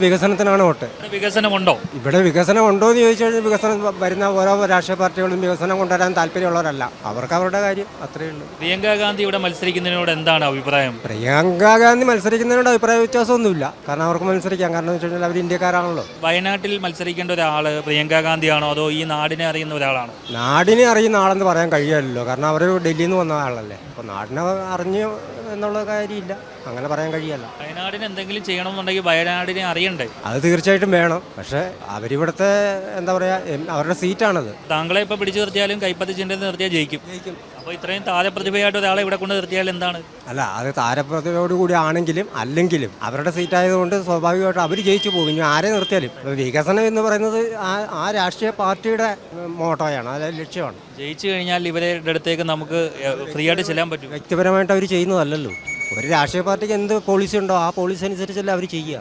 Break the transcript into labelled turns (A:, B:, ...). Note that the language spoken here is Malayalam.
A: വികസനത്തിനാണ് വോട്ട്.
B: വികസനമുണ്ടോ?
A: ഇവിടെ വികസനം ഉണ്ടോ എന്ന് ചോദിച്ചു കഴിഞ്ഞാൽ വികസനം വരുന്ന ഓരോ രാഷ്ട്രീയ പാർട്ടികളും വികസനം കൊണ്ടുവരാൻ താല്പര്യമുള്ളവരല്ല. അവർക്ക് അവരുടെ കാര്യം അത്രയേ ഉള്ളൂ.
B: പ്രിയങ്ക ഗാന്ധി ഇവിടെ മത്സരിക്കുന്നതിനോട് എന്താണ് അഭിപ്രായം?
A: പ്രിയങ്ക ഗാന്ധി മത്സരിക്കുന്നതിനോട് അഭിപ്രായ വ്യത്യാസമൊന്നുമില്ല. കാരണം അവർക്ക് മത്സരിക്കാം. കാരണം എന്ന് വെച്ച് കഴിഞ്ഞാൽ അവർ ഇന്ത്യക്കാരാണല്ലോ.
B: വയനാട്ടിൽ മത്സരിക്കേണ്ട ഒരാള് പ്രിയങ്ക ഗാന്ധിയാണോ അതോ ഈ നാടിനെ അറിയുന്ന ഒരാളാണോ?
A: നാടിനെ അറിയുന്ന ആളെന്ന് പറയാൻ കഴിയില്ലല്ലോ. കാരണം അവർ ഡൽഹിയിൽ നിന്ന് വന്ന ആളല്ലേ. അപ്പോൾ നാടിനെ അറിഞ്ഞു എന്നുള്ള കാര്യമില്ല, അങ്ങനെ പറയാൻ കഴിയല്ല.
B: വയനാടിന് എന്തെങ്കിലും ചെയ്യണമെന്നുണ്ടെങ്കിൽ വയനാടിനെ അറിയണ്ടേ?
A: അത് തീർച്ചയായിട്ടും വേണം. പക്ഷേ അവരിവിടുത്തെ എന്താ പറയുക, അവരുടെ സീറ്റാണത്.
B: താങ്കളെ ഇപ്പോൾ പിടിച്ചു നിർത്തിയാലും കൈപ്പത്തി ചിന്തയിൽ നിർത്തിയാൽ ജയിക്കും. അപ്പോൾ ഇത്രയും താരപ്രതിഭയായിട്ട് ഒരാളെ ഇവിടെ കൊണ്ട് നിർത്തിയാൽ എന്താണ്?
A: അല്ല, അത് താരപ്രതിഭയോടുകൂടി ആണെങ്കിലും അല്ലെങ്കിലും അവരുടെ സീറ്റായതുകൊണ്ട് സ്വാഭാവികമായിട്ട് അവർ ജയിച്ചു പോകും. ഇനി ആരെ നിർത്തിയാലും വികസനം എന്ന് പറയുന്നത് ആ രാഷ്ട്രീയ പാർട്ടിയുടെ മോട്ടോയാണ്, അത് ലക്ഷ്യമാണ്.
B: ജയിച്ചു കഴിഞ്ഞാൽ ഇവരുടെ അടുത്തേക്ക് നമുക്ക് ഫ്രീ ആയിട്ട് ചെല്ലാൻ പറ്റും.
A: വ്യക്തിപരമായിട്ട് അവർ ചെയ്യുന്നതല്ലല്ലോ. ഒരു രാഷ്ട്രീയ പാർട്ടിക്ക് എന്ത് പോളിസി ഉണ്ടോ ആ പോളിസി അനുസരിച്ചല്ലേ അവർ ചെയ്യുക.